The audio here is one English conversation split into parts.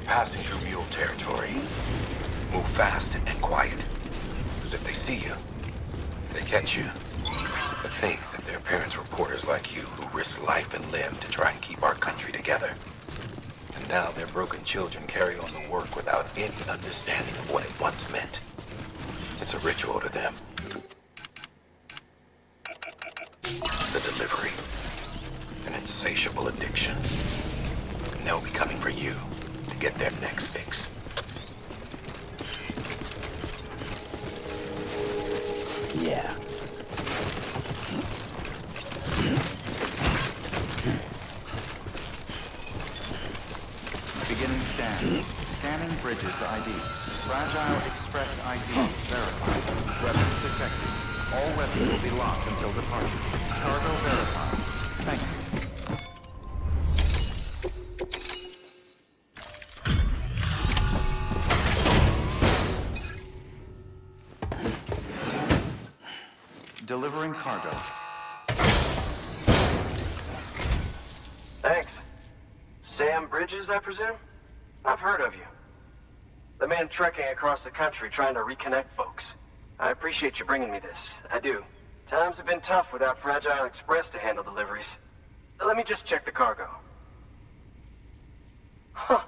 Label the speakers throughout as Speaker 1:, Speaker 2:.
Speaker 1: passing through mule territory. Move fast and quiet. Because if they see you, if they catch you, think that they're parents reporters like you who risk life and limb to try and keep our country together. And now their broken children carry on the work without any understanding of what it once meant. It's a ritual to them. The delivery. An insatiable addiction. And they'll be coming for you to get their next fix.
Speaker 2: Yeah.
Speaker 3: Beginning scan. Scanning bridges ID. Fragile Express ID verified. Weapons detected. All weapons will be locked until departure. Cargo verified. Thank you. Delivering cargo.
Speaker 4: Thanks. Sam Bridges, I presume? I've heard of you. The man trekking across the country trying to reconnect folks. I appreciate you bringing me this. I do. Times have been tough without Fragile Express to handle deliveries. Let me just check the cargo. Huh.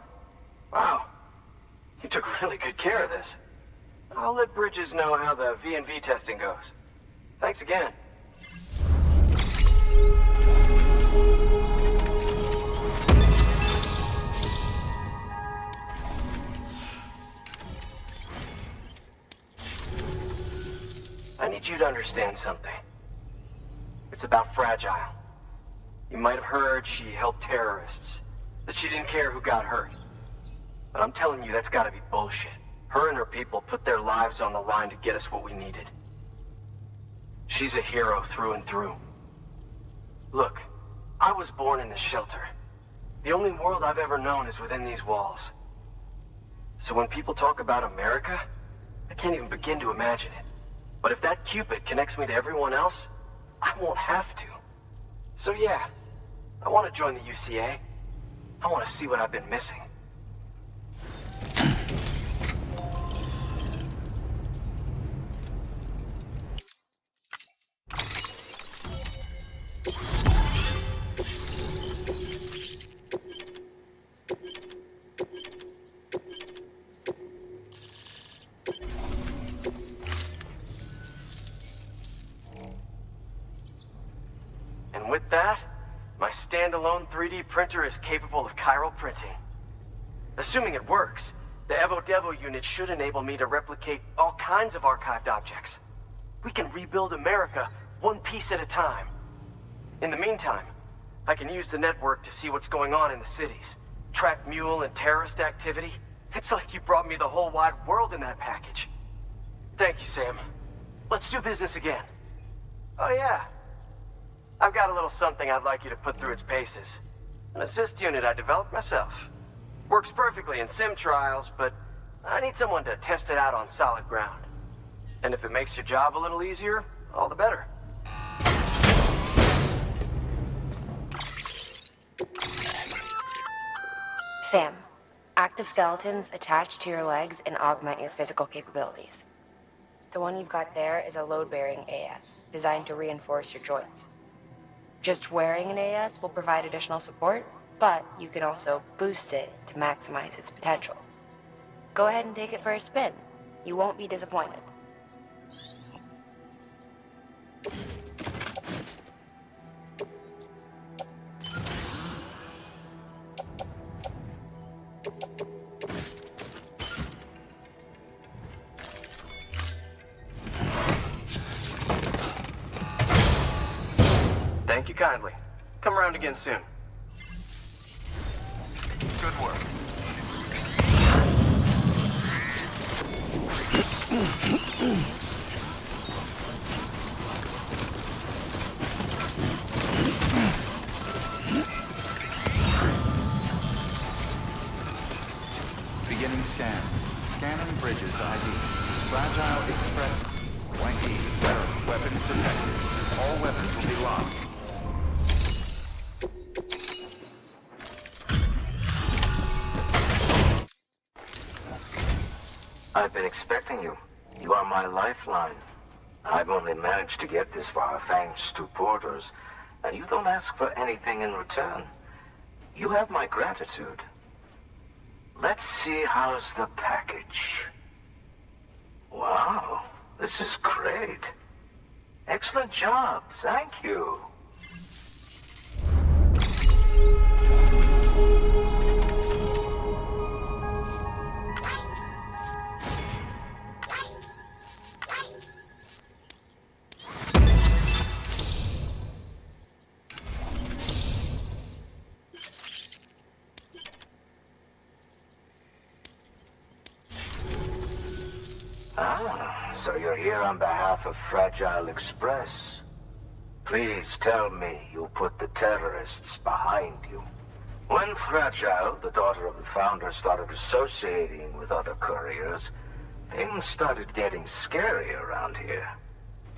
Speaker 4: Wow. You took really good care of this. I'll let Bridges know how the V&V testing goes. Thanks again. I need you to understand something. It's about Fragile. You might have heard she helped terrorists, that she didn't care who got hurt. But I'm telling you, that's gotta be bullshit. Her and her people put their lives on the line to get us what we needed. She's a hero through and through. Look, I was born in this shelter. The only world I've ever known is within these walls. So when people talk about America, I can't even begin to imagine it. But if that Cupid connects me to everyone else, I won't have to. So yeah, I want to join the UCA. I want to see what I've been missing. And with that, my standalone 3D printer is capable of chiral printing. Assuming it works, the Evo Devo unit should enable me to replicate all kinds of archived objects. We can rebuild America one piece at a time. In the meantime, I can use the network to see what's going on in the cities, track mule and terrorist activity. It's like you brought me the whole wide world in that package. Thank you, Sam. Let's do business again. Oh yeah. I've got a little something I'd like you to put through its paces. An assist unit I developed myself. Works perfectly in sim trials, but I need someone to test it out on solid ground. And if it makes your job a little easier, all the better.
Speaker 5: Sam, active skeletons attach to your legs and augment your physical capabilities. The one you've got there is a load-bearing AS, designed to reinforce your joints. Just wearing an AS will provide additional support, but you can also boost it to maximize its potential. Go ahead and take it for a spin. You won't be disappointed.
Speaker 4: Thank you kindly. Come around again soon.
Speaker 3: Good work. Beginning scan. Scanning bridges ID. Fragile Express ID. Weapons detected. All weapons will be locked.
Speaker 2: I've been expecting you. You are my lifeline. I've only managed to get this far thanks to porters, and you don't ask for anything in return. You have my gratitude. Let's see how's the package. Wow, this is great. Excellent job, thank you. So you're here on behalf of Fragile Express. Please tell me you put the terrorists behind you. When Fragile, the daughter of the founder, started associating with other couriers, things started getting scary around here.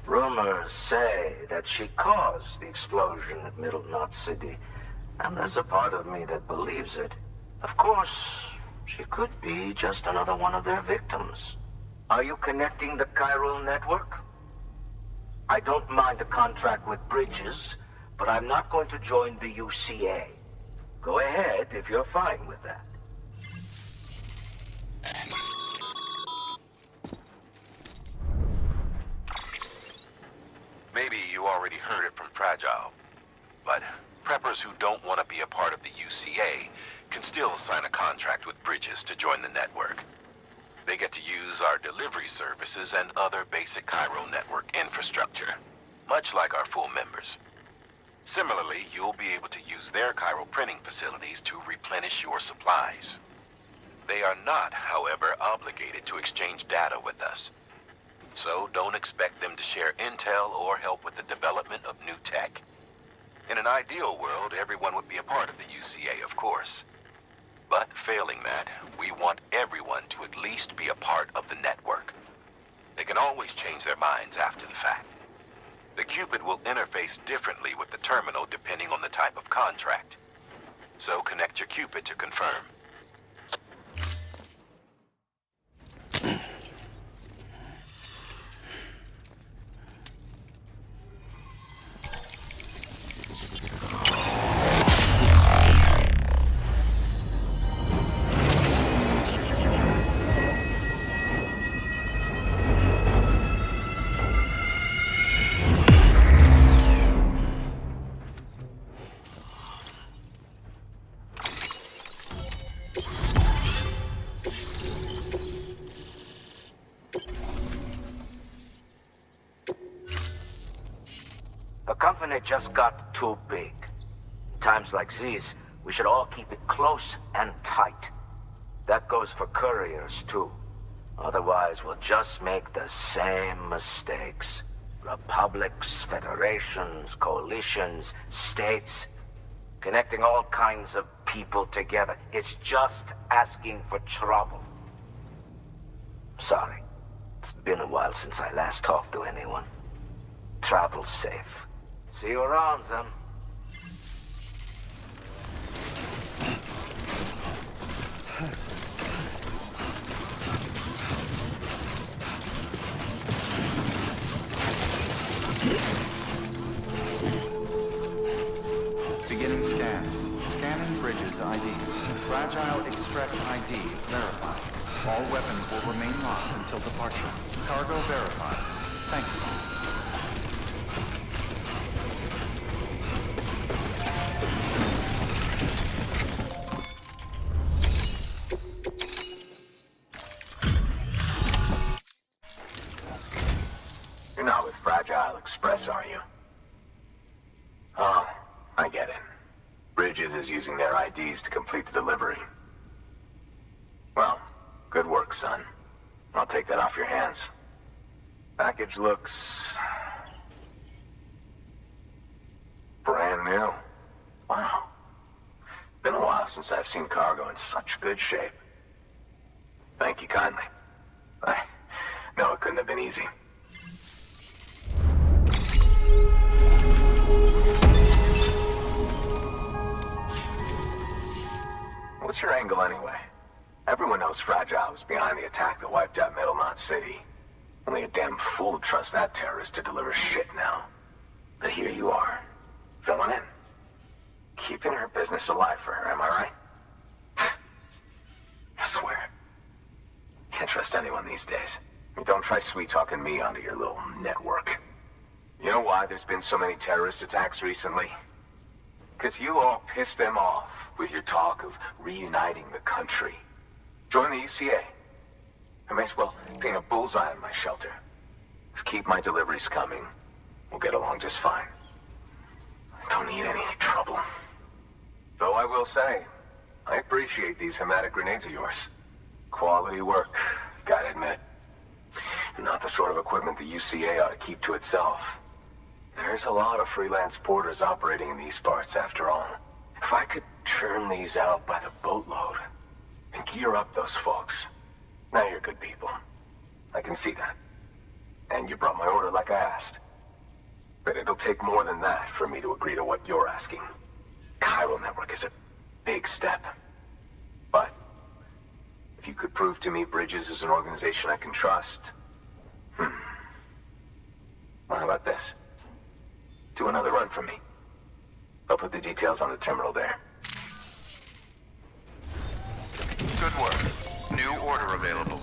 Speaker 2: Rumors say that she caused the explosion at Middle Knot City, and there's a part of me that believes it. Of course, she could be just another one of their victims. Are you connecting the chiral network? I don't mind a contract with Bridges, but I'm not going to join the UCA. Go ahead if you're fine with that.
Speaker 1: Maybe you already heard it from Fragile, but preppers who don't want to be a part of the UCA can still sign a contract with Bridges to join the network. They get to use our delivery services and other basic chiral network infrastructure, much like our full members. Similarly, you'll be able to use their chiral printing facilities to replenish your supplies. They are not, however, obligated to exchange data with us. So don't expect them to share intel or help with the development of new tech. In an ideal world, everyone would be a part of the UCA, of course. But failing that, we want everyone to at least be a part of the network. They can always change their minds after the fact. The Cupid will interface differently with the terminal depending on the type of contract. So connect your Cupid to confirm.
Speaker 2: The company just got too big. Times like these, we should all keep it close and tight. That goes for couriers, too. Otherwise, we'll just make the same mistakes. Republics, federations, coalitions, states, connecting all kinds of people together. It's just asking for trouble. Sorry. It's been a while since I last talked to anyone. Travel safe. See you around, then.
Speaker 3: Beginning scan. Scanning Bridges ID. Fragile Express ID verified. All weapons will remain locked until departure. Cargo verified. Thank you.
Speaker 2: You're not with Fragile Express, are you? Oh, I get it. Bridges is using their IDs to complete the delivery. Well, good work, son. I'll take that off your hands. Package looks... brand new. Wow. Been a while since I've seen cargo in such good shape. Thank you kindly. I know it couldn't have been easy. What's your angle anyway? Everyone knows Fragile was behind the attack that wiped out Middlemont City. Only a damn fool would trust that terrorist to deliver shit now. But here you are, filling in. Keeping her business alive for her, am I right? I swear. Can't trust anyone these days. And don't try sweet-talking me onto your little network. You know why there's been so many terrorist attacks recently? Because you all pissed them off with your talk of reuniting the country. Join the UCA. I may as well paint a bullseye on my shelter. Just keep my deliveries coming. We'll get along just fine. I don't need any trouble. Though I will say, I appreciate these hematic grenades of yours. Quality work, gotta admit. Not the sort of equipment the UCA ought to keep to itself. There's a lot of freelance porters operating in these parts, after all. If I could churn these out by the boatload and gear up those folks. Now you're good people. I can see that. And you brought my order like I asked. But it'll take more than that for me to agree to what you're asking. Chiral Network is a big step. But if you could prove to me Bridges is an organization I can trust... Well, how about this? Do another run for me. I'll put the details on the terminal there.
Speaker 3: Good work. New order available.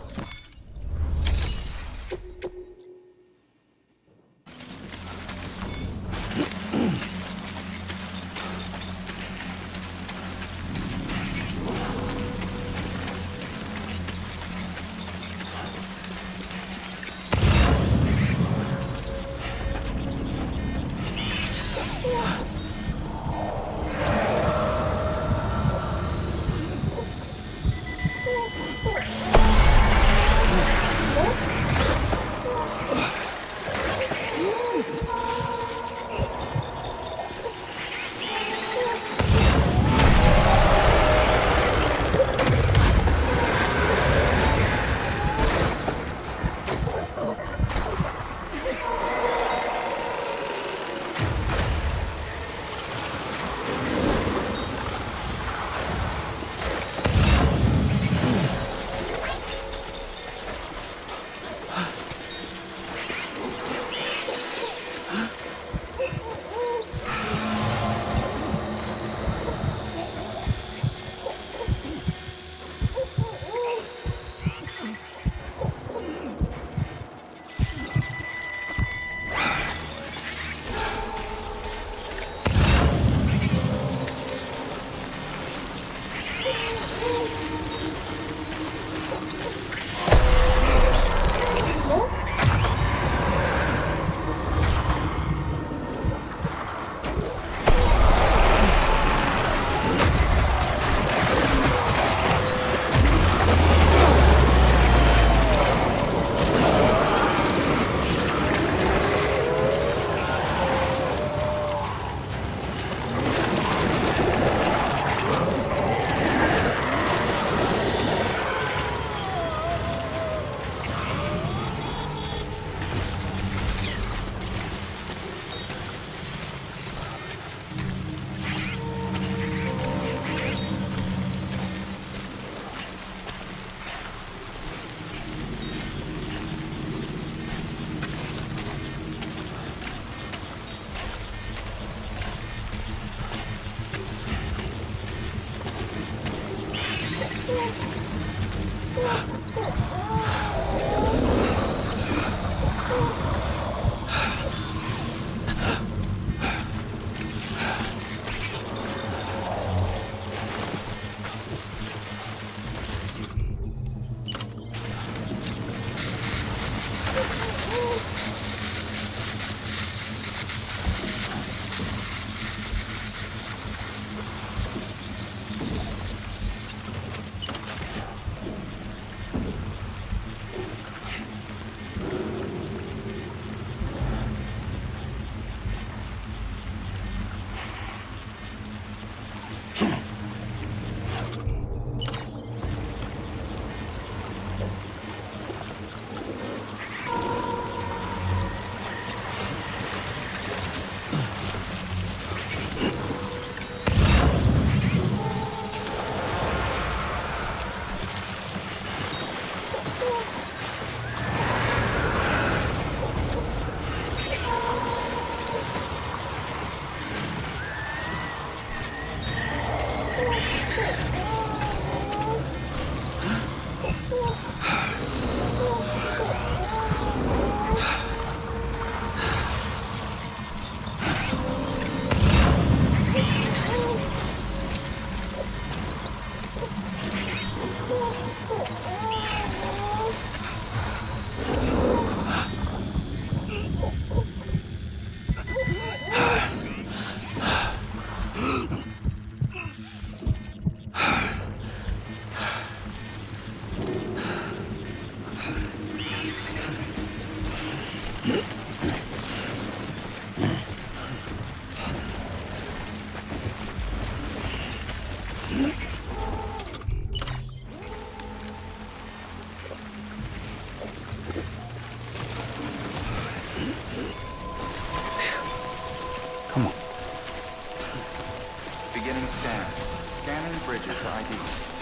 Speaker 3: Bridges ID.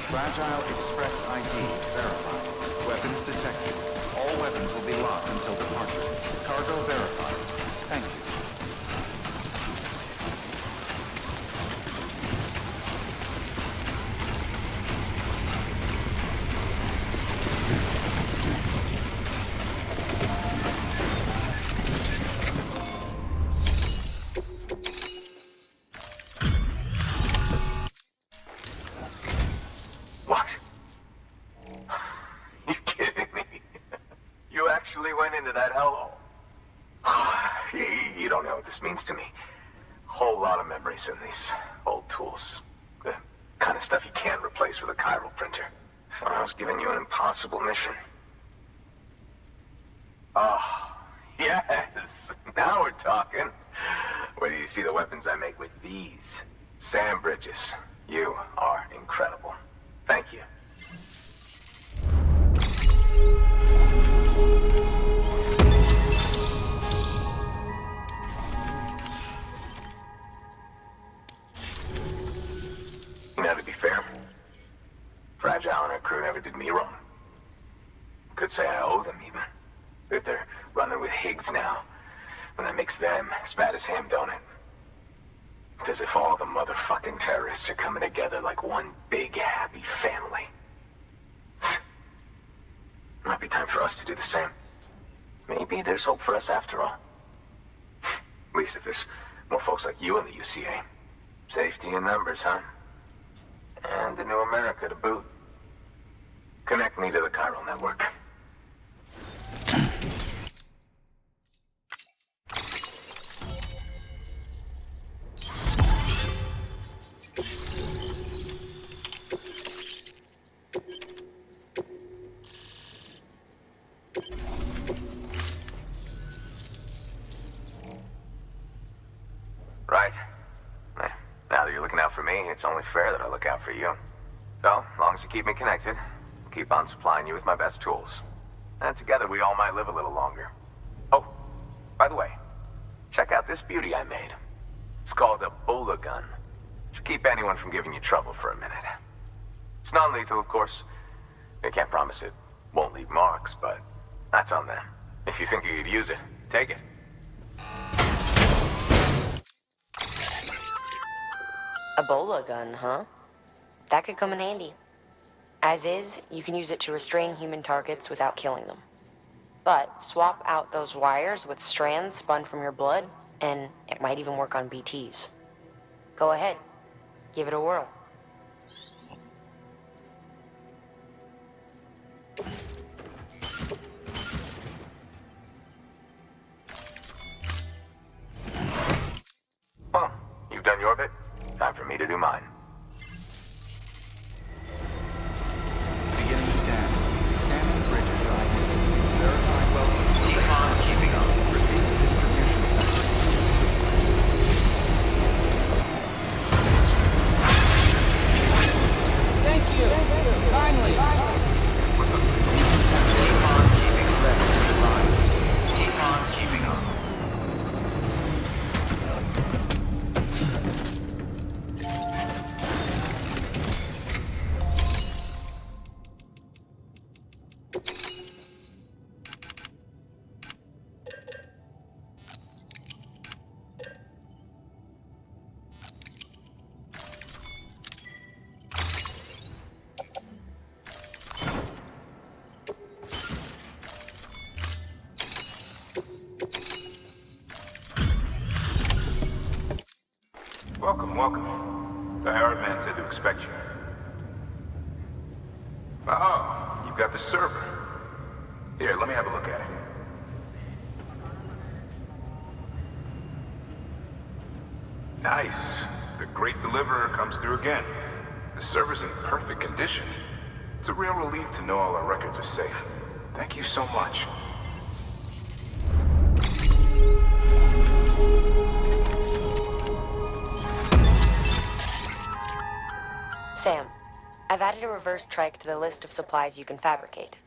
Speaker 3: Fragile Express ID verified. Weapons detected. All weapons will be locked until departure. Cargo verified. Thank you.
Speaker 2: What? You kidding me? You actually went into that hellhole? You don't know what this means to me. Whole lot of memories in these old tools. The kind of stuff you can't replace with a chiral printer. I was giving you an impossible mission. Oh, yes. Now we're talking. Wait till you see the weapons I make with these. Sam Bridges, you are incredible. Thank you. Now, to be fair, Fragile and her crew never did me wrong. Could say I owe them, even. If they're running with Higgs now, and that makes them as bad as him, don't it? It's as if all the motherfucking terrorists are coming together like one big, happy family. Might be time for us to do the same. Maybe there's hope for us after all. At least if there's more folks like you in the UCA. Safety in numbers, huh? And the new America to boot. Connect me to the chiral network. Right. Now that you're looking out for me, it's only fair that I look out for you. So, as long as you keep me connected, I'll keep on supplying you with my best tools. And together we all might live a little longer. Oh, by the way, check out this beauty I made. It's called a Bola gun. Should keep anyone from giving you trouble for a minute. It's non-lethal, of course. I can't promise it won't leave marks, but that's on them. If you think you could use it, take it.
Speaker 5: A Bola gun, huh? That could come in handy. As is, you can use it to restrain human targets without killing them. But swap out those wires with strands spun from your blood, and it might even work on BTs. Go ahead. Give it a whirl.
Speaker 2: Well, you've done your bit. Time for me to do mine.
Speaker 3: Beginning scan. Scanning Bridges ID. Verified welcome. Keep on keeping up. Proceed to distribution center.
Speaker 6: Thank you. Kindly.
Speaker 3: Keep on keeping less advised. Keep on keeping up.
Speaker 1: Welcome, welcome. The Howard man said to expect you. Oh, you've got the server. Here, let me have a look at it. Nice. The great deliverer comes through again. The server's in perfect condition. It's a real relief to know all our records are safe. Thank you so much.
Speaker 5: Sam, I've added a reverse trike to the list of supplies you can fabricate.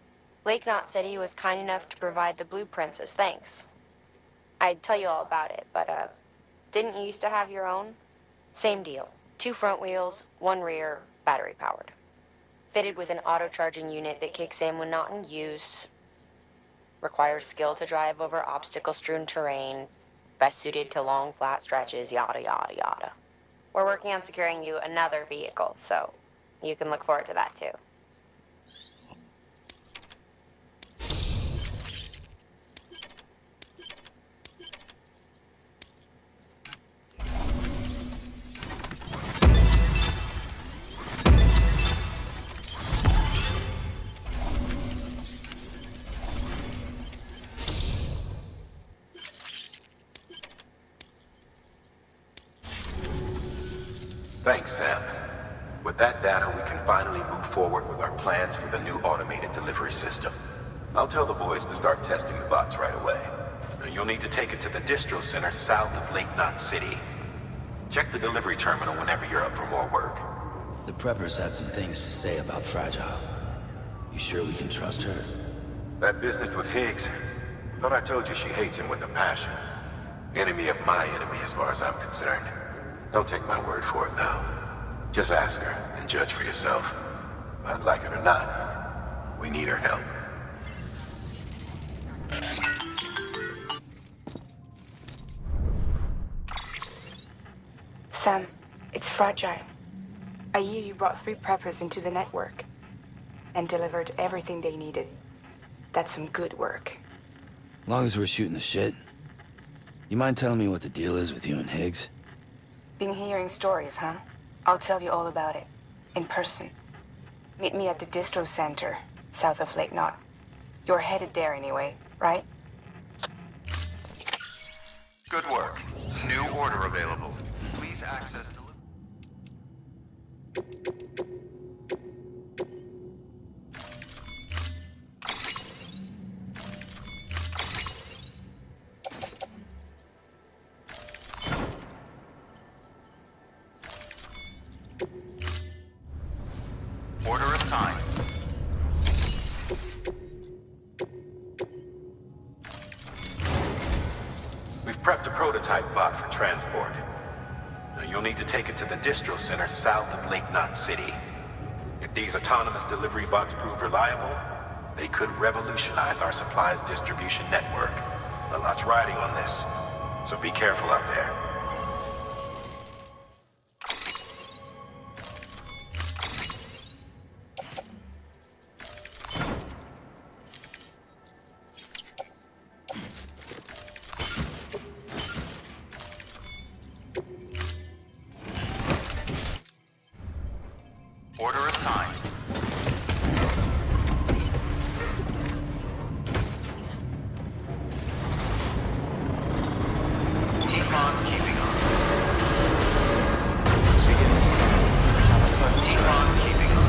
Speaker 5: Lake Knot said he was kind enough to provide the blueprints as thanks. I'd tell you all about it, but, didn't you used to have your own? Same deal. 2 front wheels, 1 rear, battery-powered. Fitted with an auto-charging unit that kicks in when not in use. Requires skill to drive over obstacle-strewn terrain. Best suited to long, flat stretches, yada, yada, yada. We're working on securing you another vehicle, so you can look forward to that too.
Speaker 1: Thanks, Sam. With that data, we can finally move forward with our plans for the new automated delivery system. I'll tell the boys to start testing the bots right away. Now, you'll need to take it to the distro center south of Lake Knot City. Check the delivery terminal whenever you're up for more work.
Speaker 7: The preppers had some things to say about Fragile. You sure we can trust her?
Speaker 1: That business with Higgs, thought I told you she hates him with a passion. Enemy of my enemy as far as I'm concerned. Don't take my word for it, though. Just ask her and judge for yourself. I'd like it or not, we need her help.
Speaker 8: Sam, it's Fragile. I hear you brought 3 preppers into the network and delivered everything they needed. That's some good work.
Speaker 7: As long as we're shooting the shit. You mind telling me what the deal is with you and Higgs?
Speaker 8: Been hearing stories, huh? I'll tell you all about it. In person. Meet me at the distro center, south of Lake Knot. You're headed there anyway, right?
Speaker 3: Good work. New order available. Please access delivery. Order assigned.
Speaker 1: We've prepped a prototype bot for transport. Now, you'll need to take it to the distro center south of Lake Knot City. If these autonomous delivery bots prove reliable, they could revolutionize our supplies distribution network. A lot's riding on this, so be careful out there.
Speaker 3: Order assigned. Keep on keeping on. Have a pleasant trip. Keep on keeping on.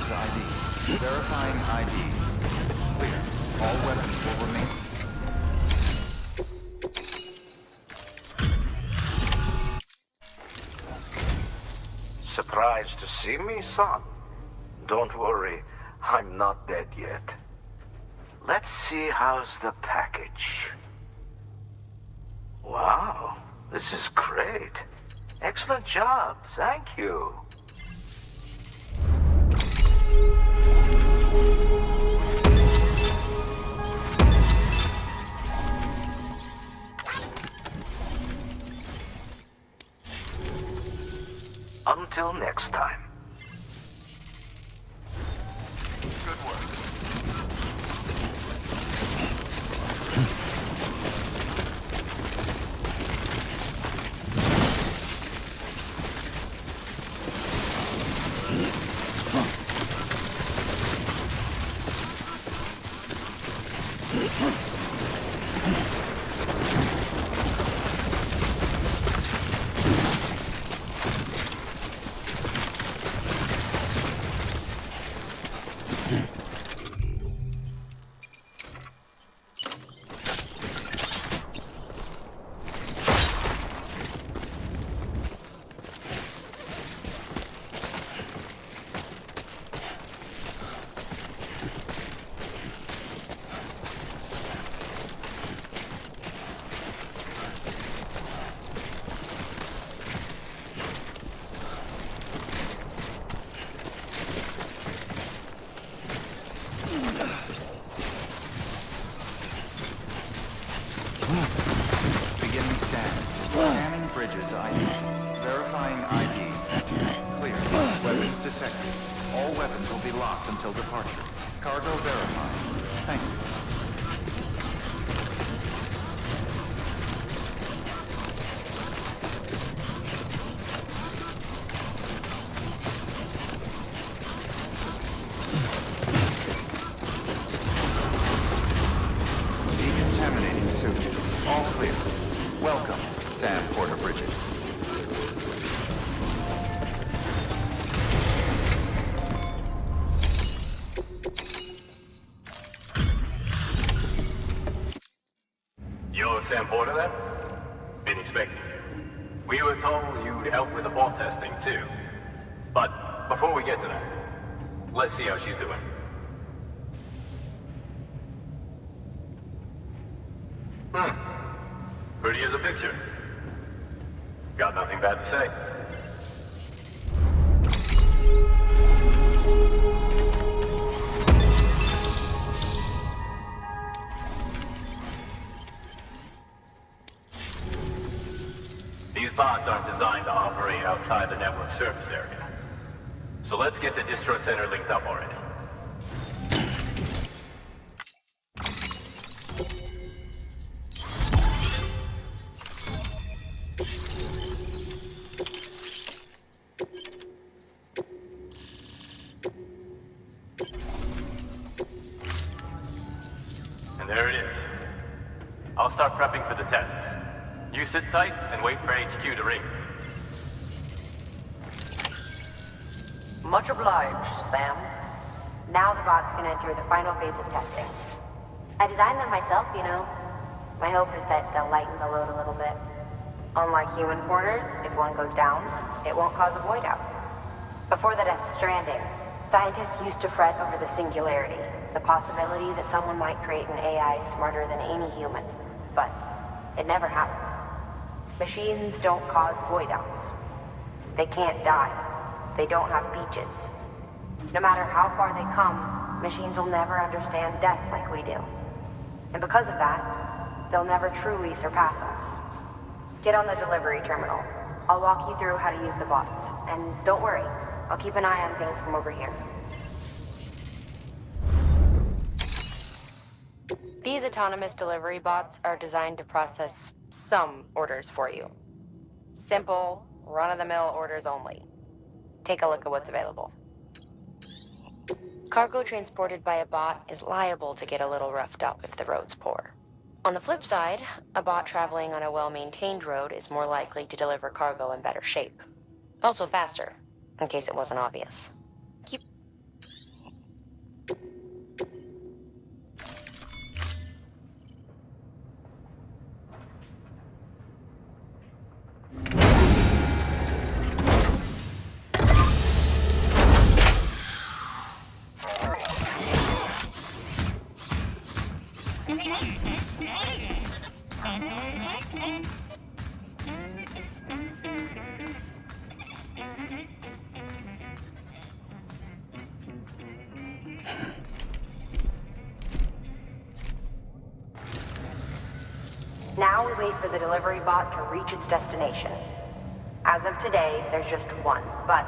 Speaker 3: Bridges ID. Verifying ID. Clear. All weapons will remain.
Speaker 2: Surprised to see me, son? Don't worry, I'm not dead yet. Let's see how's the package. Wow, this is great. Excellent job, thank you. Until next time. Good work.
Speaker 3: Beginning scan. Scanning Bridges ID. Verifying ID. Clear. Weapons detected. All weapons will be locked until departure. Cargo verified. Thank you. Decontaminating suit. All clear. Welcome, Sam Porter Bridges.
Speaker 9: You're Sam Porter then? Been expecting you. We were told you'd help with the ball testing too. But before we get to that, let's see how she's doing. Pretty as a picture. Got nothing bad to say. These bots aren't designed to operate outside the network service area. So let's get the distro center linked up already. And there it is. I'll start prepping for the tests. You sit tight and wait for HQ to ring.
Speaker 5: Much obliged, Sam. Now the bots can enter the final phase of testing. I designed them myself, you know. My hope is that they'll lighten the load a little bit. Unlike human porters, if one goes down, it won't cause a void out. Before the Death Stranding, scientists used to fret over the singularity, the possibility that someone might create an AI smarter than any human. But it never happened. Machines don't cause void outs. They can't die. They don't have beaches. No matter how far they come, machines will never understand death like we do. And because of that, they'll never truly surpass us. Get on the delivery terminal. I'll walk you through how to use the bots. And don't worry, I'll keep an eye on things from over here. These autonomous delivery bots are designed to process some orders for you. Simple, run-of-the-mill orders only. Take a look at what's available. Cargo transported by a bot is liable to get a little roughed up if the road's poor. On the flip side, a bot traveling on a well-maintained road is more likely to deliver cargo in better shape. Also faster, in case it wasn't obvious. we wait for the delivery bot to reach its destination. As of today, there's just one, but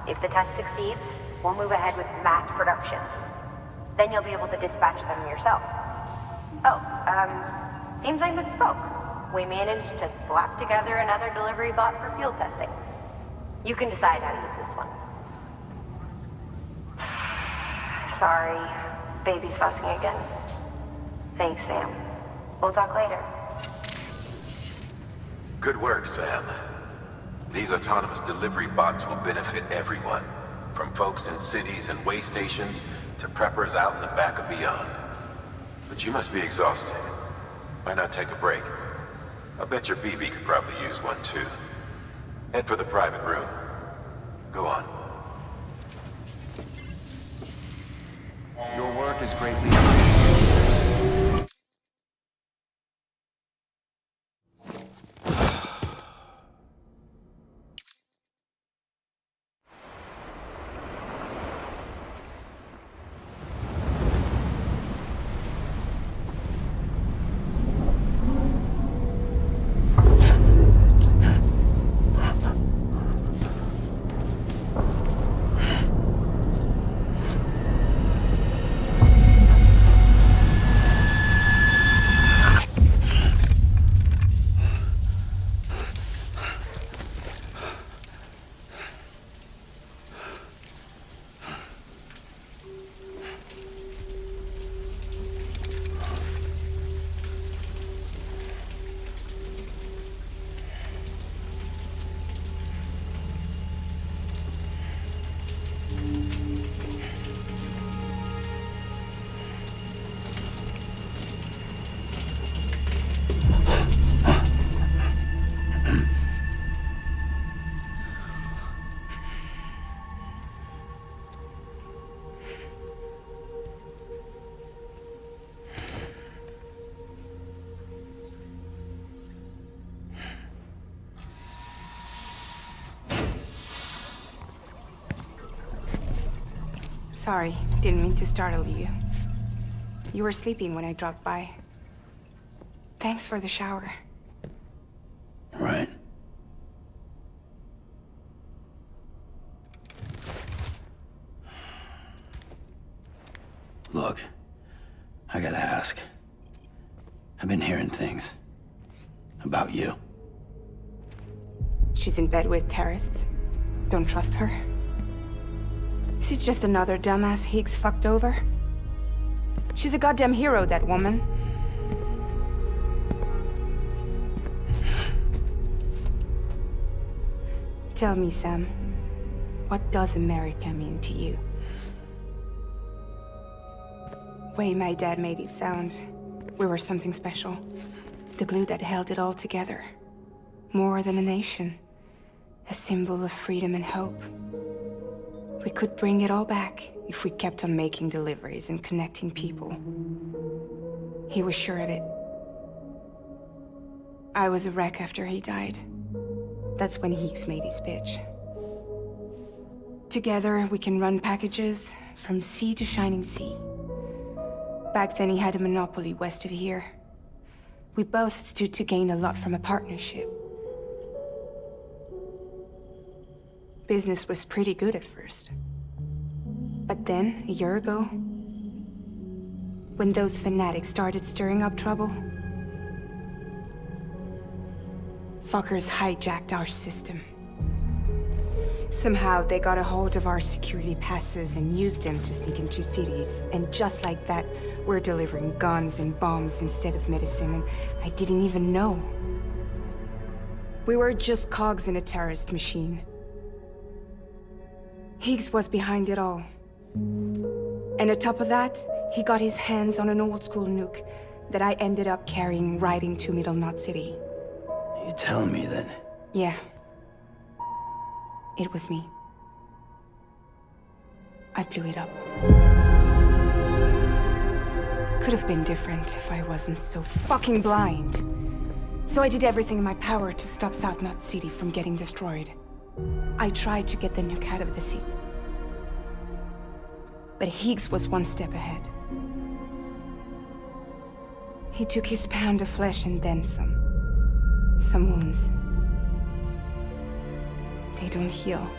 Speaker 5: if the test succeeds, we'll move ahead with mass production. Then you'll be able to dispatch them yourself. Oh, seems I misspoke. We managed to slap together another delivery bot for field testing. You can decide how to use this one. Sorry, baby's fussing again. Thanks, Sam. We'll talk later.
Speaker 1: Good work, Sam. These autonomous delivery bots will benefit everyone, from folks in cities and way stations to preppers out in the back and beyond. But you must be exhausted. Why not take a break? I bet your BB could probably use one too. Head for the private room. Go on.
Speaker 3: Your work is greatly appreciated.
Speaker 8: Sorry, didn't mean to startle you. You were sleeping when I dropped by. Thanks for the shower.
Speaker 7: Right. Look, I gotta ask. I've been hearing things about you.
Speaker 8: She's in bed with terrorists. Don't trust her. She's just another dumbass Higgs fucked over. She's a goddamn hero, that woman. Tell me, Sam, what does America mean to you? Way my dad made it sound, we were something special. The glue that held it all together. More than a nation. A symbol of freedom and hope. We could bring it all back if we kept on making deliveries and connecting people. He was sure of it. I was a wreck after he died. That's when Higgs made his pitch. Together, we can run packages from sea to shining sea. Back then, he had a monopoly west of here. We both stood to gain a lot from a partnership. Business was pretty good at first. But then, a year ago, when those fanatics started stirring up trouble, fuckers hijacked our system. Somehow, they got a hold of our security passes and used them to sneak into cities. And just like that, we're delivering guns and bombs instead of medicine, and I didn't even know. We were just cogs in a terrorist machine. Higgs was behind it all. And on top of that, he got his hands on an old-school nuke that I ended up carrying right into Middle Knot City.
Speaker 7: You telling me that?
Speaker 8: Yeah. It was me. I blew it up. Could have been different if I wasn't so fucking blind. So I did everything in my power to stop South Knot City from getting destroyed. I tried to get the nuke out of the city. But Higgs was one step ahead. He took his pound of flesh and then some. Some wounds. They don't heal.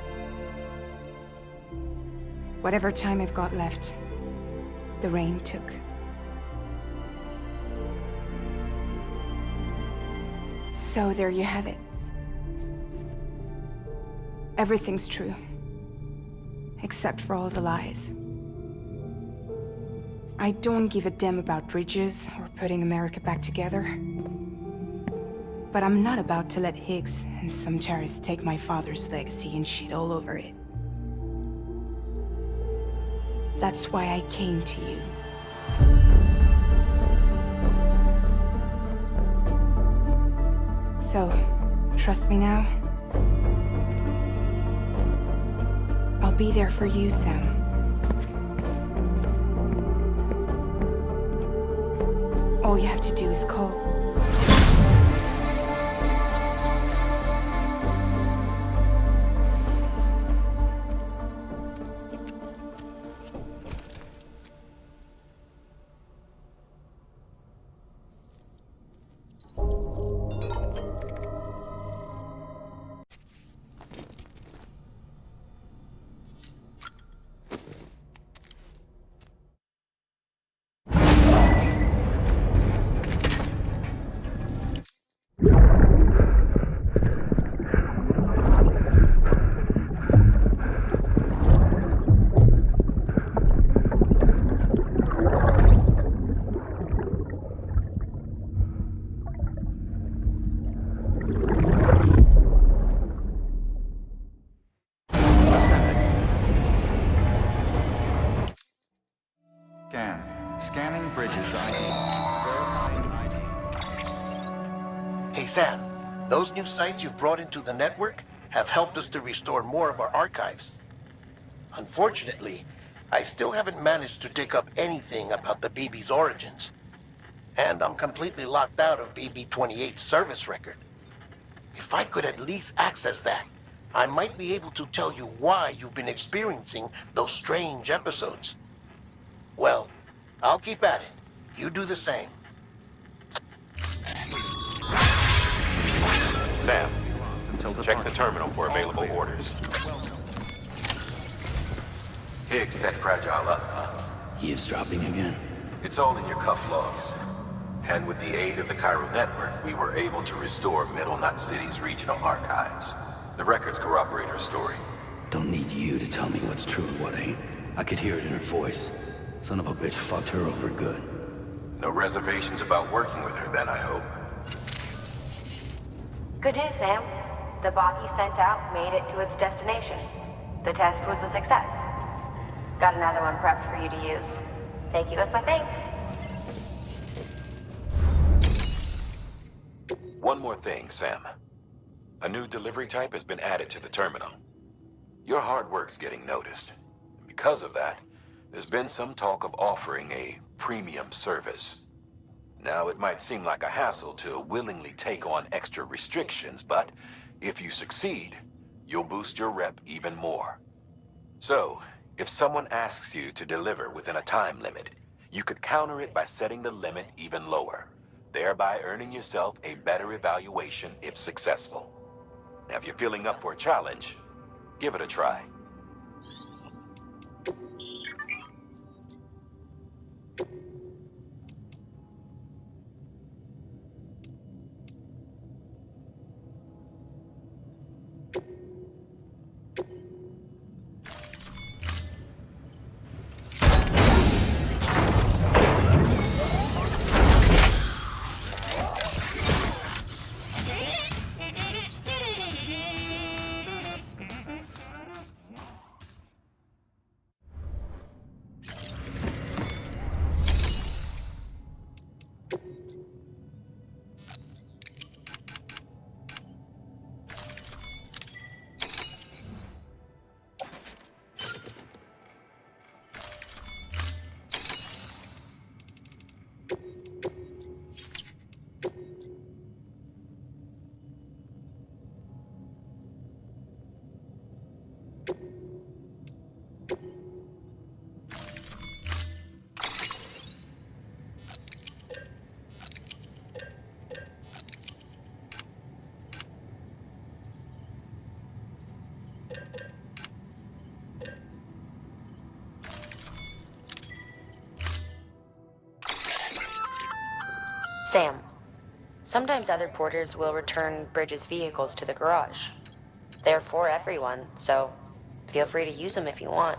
Speaker 8: Whatever time I've got left, the rain took. So there you have it. Everything's true. Except for all the lies. I don't give a damn about bridges or putting America back together. But I'm not about to let Higgs and some terrorists take my father's legacy and shit all over it. That's why I came to you. So, trust me now? I'll be there for you, Sam. All you have to do is call.
Speaker 3: Scanning bridges ID. Verifying ID.
Speaker 10: Hey Sam, those new sites you've brought into the network have helped us to restore more of our archives. Unfortunately, I still haven't managed to dig up anything about the BB's origins. And I'm completely locked out of BB-28's service record. If I could at least access that, I might be able to tell you why you've been experiencing those strange episodes. Well, I'll keep at it. You do the same.
Speaker 1: Sam, check the terminal for available orders. Higgs set Fragile up, huh?
Speaker 7: Eavesdropping again.
Speaker 1: It's all in your cuff logs. And with the aid of the Chiral network, we were able to restore Middle Knot City's regional archives. The records corroborate her story.
Speaker 7: Don't need you to tell me what's true and what ain't. I could hear it in her voice. Son of a bitch fucked her over good.
Speaker 1: No reservations about working with her then, I hope.
Speaker 5: Good news, Sam. The bot you sent out made it to its destination. The test was a success. Got another one prepped for you to use. Take you with my thanks.
Speaker 1: One more thing, Sam. A new delivery type has been added to the terminal. Your hard work's getting noticed. Because of that, there's been some talk of offering a premium service. Now, it might seem like a hassle to willingly take on extra restrictions, but if you succeed, you'll boost your rep even more. So, if someone asks you to deliver within a time limit, you could counter it by setting the limit even lower, thereby earning yourself a better evaluation if successful. Now, if you're feeling up for a challenge, give it a try.
Speaker 5: Sam, sometimes other porters will return Bridges' vehicles to the garage. They're for everyone, so feel free to use them if you want.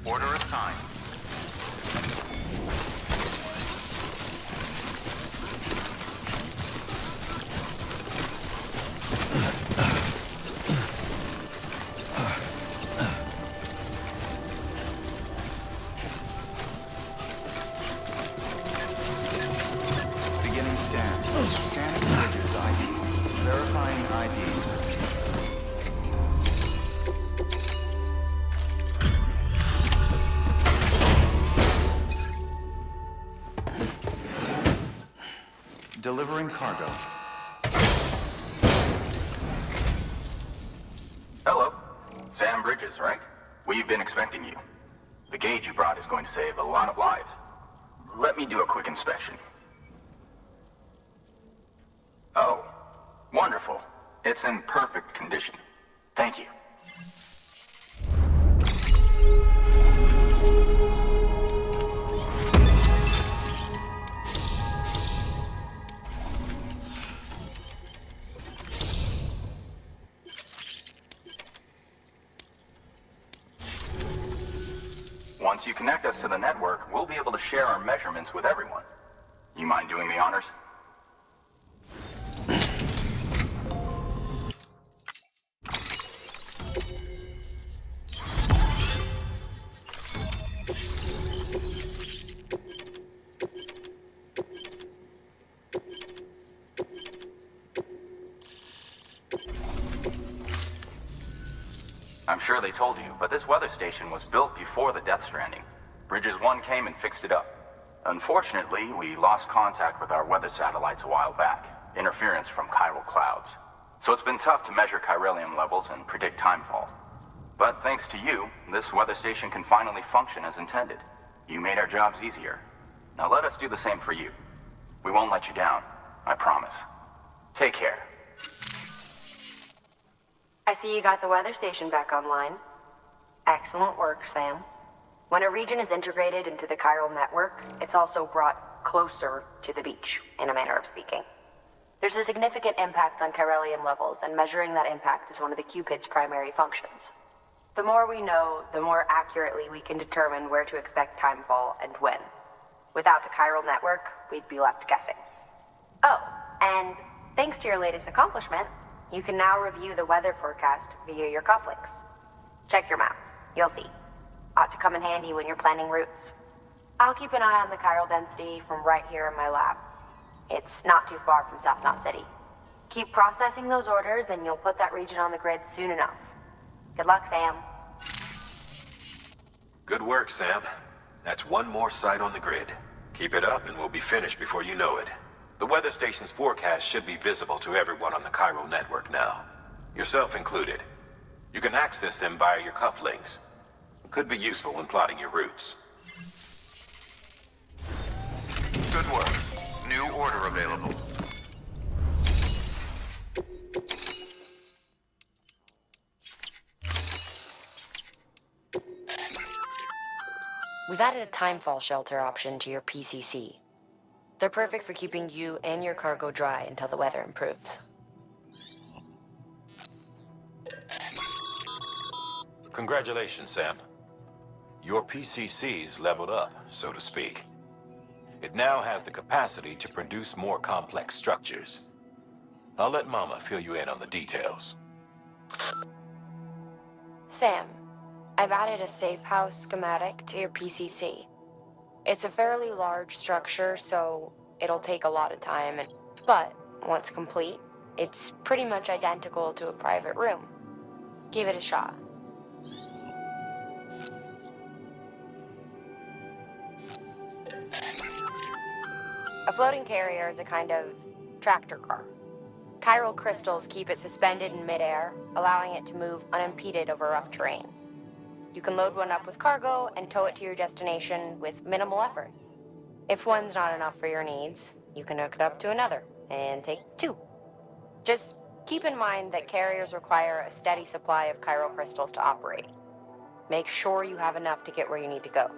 Speaker 3: Order assigned. Beginning scan. Scanning Bridges ID. Verifying ID. Delivering cargo.
Speaker 9: Hello. Sam Bridges, right? We've been expecting you. The gauge you brought is going to save a lot of lives. Let me do a quick inspection. Oh, wonderful. It's in perfect condition. Thank you. Once you connect us to the network, we'll be able to share our measurements with everyone. You mind doing the honors? I'm sure they told you, but this weather station was built before the Death Stranding. Bridges 1 came and fixed it up. Unfortunately, we lost contact with our weather satellites a while back. Interference from chiral clouds. So it's been tough to measure chiralium levels and predict timefall. But thanks to you, this weather station can finally function as intended. You made our jobs easier. Now let us do the same for you. We won't let you down, I promise. Take care.
Speaker 5: I see you got the weather station back online. Excellent work, Sam. When a region is integrated into the chiral network, it's also brought closer to the beach, in a manner of speaking. There's a significant impact on chiralium levels, and measuring that impact is one of the Cupid's primary functions. The more we know, the more accurately we can determine where to expect timefall and when. Without the chiral network, we'd be left guessing. Oh, and thanks to your latest accomplishment, you can now review the weather forecast via your cufflinks. Check your map. You'll see. Ought to come in handy when you're planning routes. I'll keep an eye on the chiral density from right here in my lab. It's not too far from South Knot City. Keep processing those orders and you'll put that region on the grid soon enough. Good luck, Sam.
Speaker 1: Good work, Sam. That's one more site on the grid. Keep it up and we'll be finished before you know it. The weather station's forecast should be visible to everyone on the chiral network now, yourself included. You can access them via your cufflinks. It could be useful when plotting your routes.
Speaker 3: Good work. New order available.
Speaker 5: We've added a timefall shelter option to your PCC. They're perfect for keeping you and your cargo dry until the weather improves.
Speaker 1: Congratulations, Sam. Your PCC's leveled up, so to speak. It now has the capacity to produce more complex structures. I'll let Mama fill you in on the details.
Speaker 5: Sam, I've added a safe house schematic to your PCC. It's a fairly large structure, so it'll take a lot of time, but once complete, it's pretty much identical to a private room. Give it a shot. floating carrier is a kind of tractor car. Chiral crystals keep it suspended in midair, allowing it to move unimpeded over rough terrain. You can load one up with cargo and tow it to your destination with minimal effort. If one's not enough for your needs, you can hook it up to another and take two. Just keep in mind that carriers require a steady supply of chiral crystals to operate. Make sure you have enough to get where you need to go.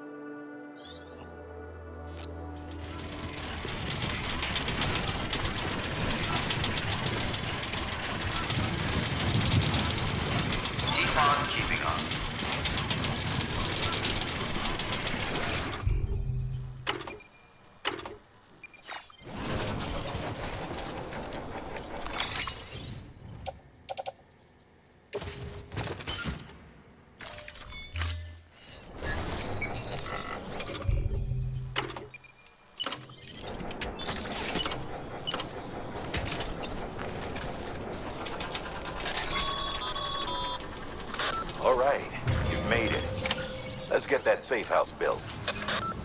Speaker 3: Keep on keeping on.
Speaker 1: All right, you've made it. Let's get that safe house built.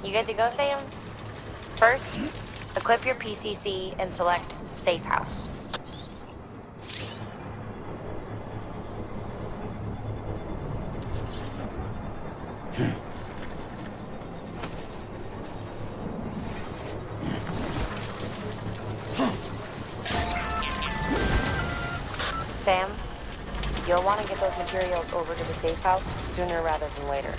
Speaker 5: You good to go, Sam? First, equip your PCC and select Safe House. Sam, you'll want to get those materials over to the safe house sooner rather than later.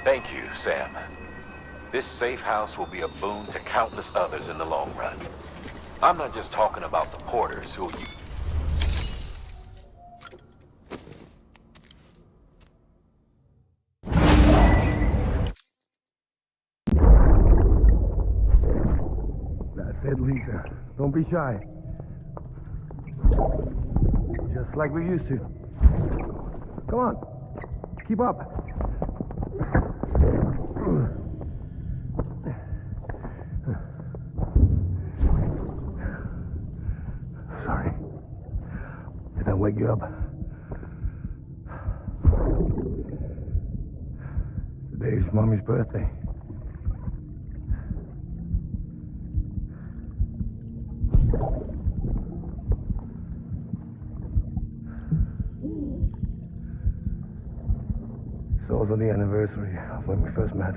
Speaker 1: Thank you, Sam. This safe house will be a boon to countless others in the long run. I'm not just talking about the porters who you...
Speaker 11: That's it, Lisa. Don't be shy. Just like we used to. Come on. Keep up. Sorry. Did I wake you up? Today's Mommy's birthday. It's also the anniversary of when we first met.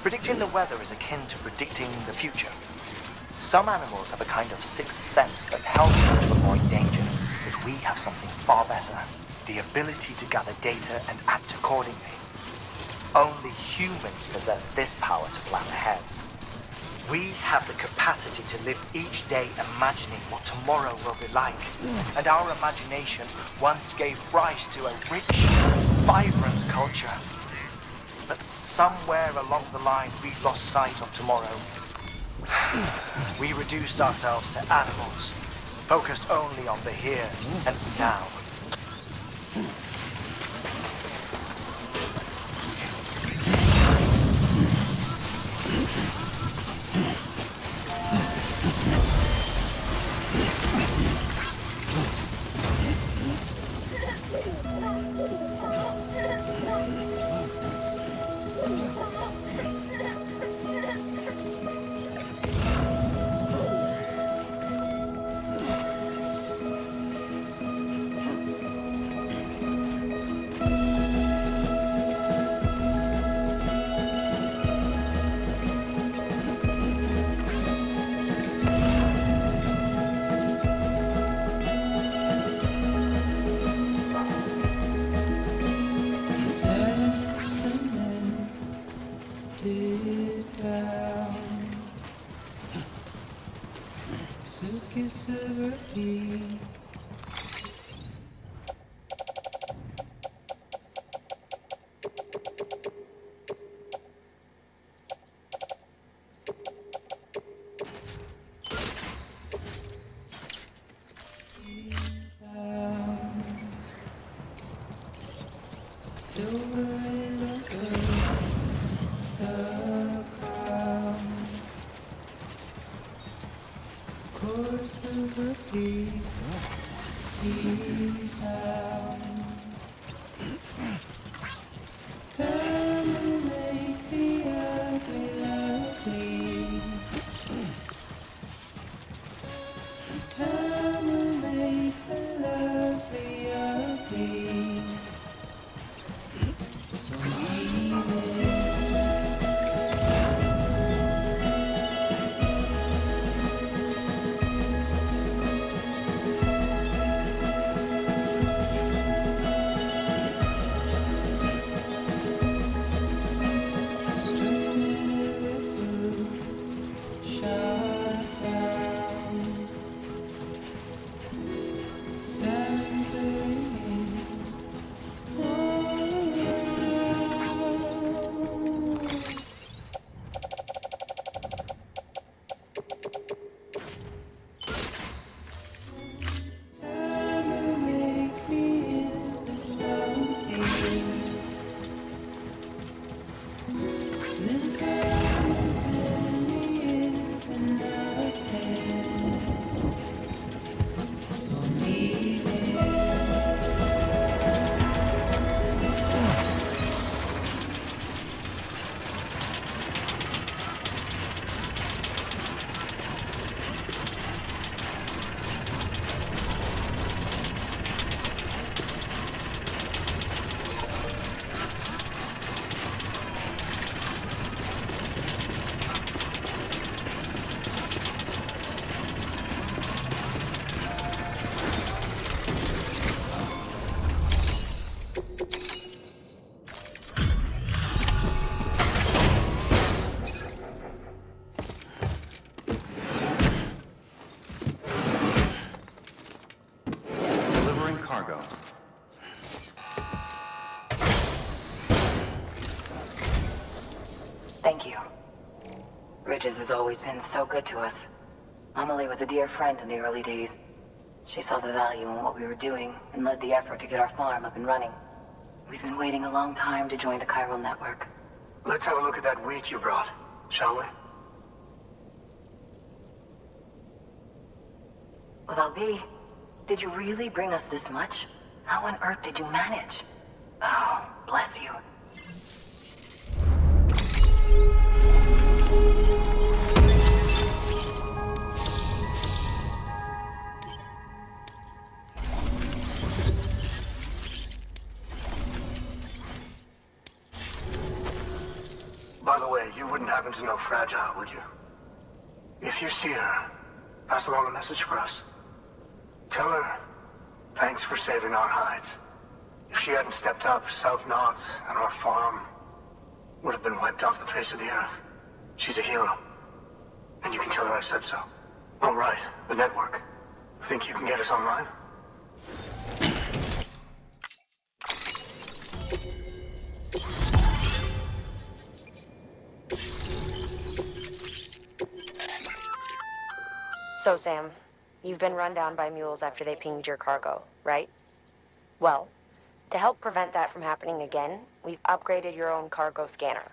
Speaker 12: Predicting the weather is akin to predicting the future. Some animals have a kind of sixth sense that helps them to avoid danger, but we have something far better, the ability to gather data and act accordingly. Only humans possess this power to plan ahead. We have the capacity to live each day imagining what tomorrow will be like, and our imagination once gave rise to a rich, vibrant culture. But somewhere along the line, we lost sight of tomorrow. We reduced ourselves to animals, focused only on the here and now.
Speaker 13: Thank you. Bridges has always been so good to us. Amelie was a dear friend in the early days. She saw the value in what we were doing and led the effort to get our farm up and running. We've been waiting a long time to join the chiral network.
Speaker 2: Let's have a look at that wheat you brought, shall we?
Speaker 13: Well, Albi, did you really bring us this much? How on earth did you manage? Oh, bless you.
Speaker 2: By the way, you wouldn't happen to know Fragile, would you? If you see her, pass along a message for us. Tell her, thanks for saving our hides. If she hadn't stepped up, South Knots and our farm would have been wiped off the face of the earth. She's a hero. And you can tell her I said so. Oh, right, the network. Think you can get us online?
Speaker 5: So, Sam, you've been run down by mules after they pinged your cargo, right? Well, to help prevent that from happening again, we've upgraded your own cargo scanner.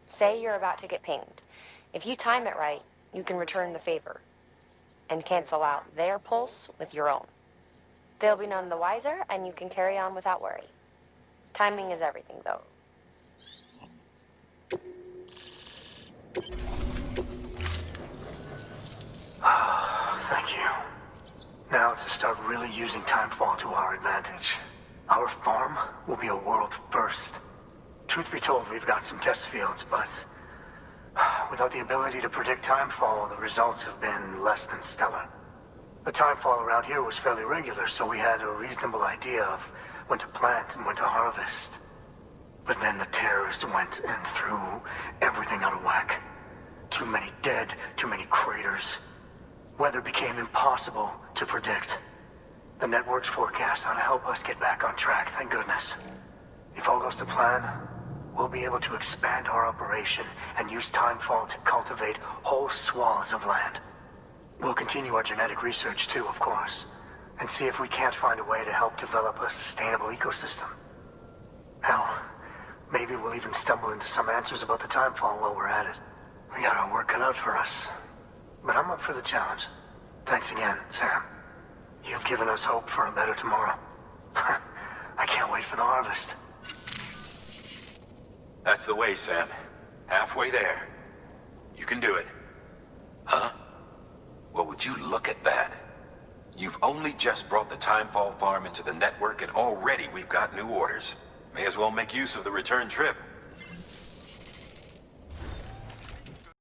Speaker 5: Say you're about to get pinged. If you time it right, you can return the favor and cancel out their pulse with your own. They'll be none the wiser, and you can carry on without worry. Timing is everything, though.
Speaker 2: Thank you. Now to start really using timefall to our advantage. Our farm will be a world first. Truth be told, we've got some test fields, but without the ability to predict timefall, the results have been less than stellar. The timefall around here was fairly regular, so we had a reasonable idea of when to plant and when to harvest. But then the terrorists went and threw everything out of whack. Too many dead, too many craters. Weather became impossible to predict. The network's forecast ought to help us get back on track, thank goodness. If all goes to plan, we'll be able to expand our operation and use Timefall to cultivate whole swaths of land. We'll continue our genetic research too, of course, and see if we can't find a way to help develop a sustainable ecosystem. Hell, maybe we'll even stumble into some answers about the Timefall while we're at it. We got our work cut out for us. But I'm up for the challenge. Thanks again, Sam. You've given us hope for a better tomorrow. I can't wait for the harvest.
Speaker 1: That's the way, Sam. Halfway there. You can do it. Huh? Well, would you look at that? You've only just brought the Timefall farm into the network and already we've got new orders. May as well make use of the return trip.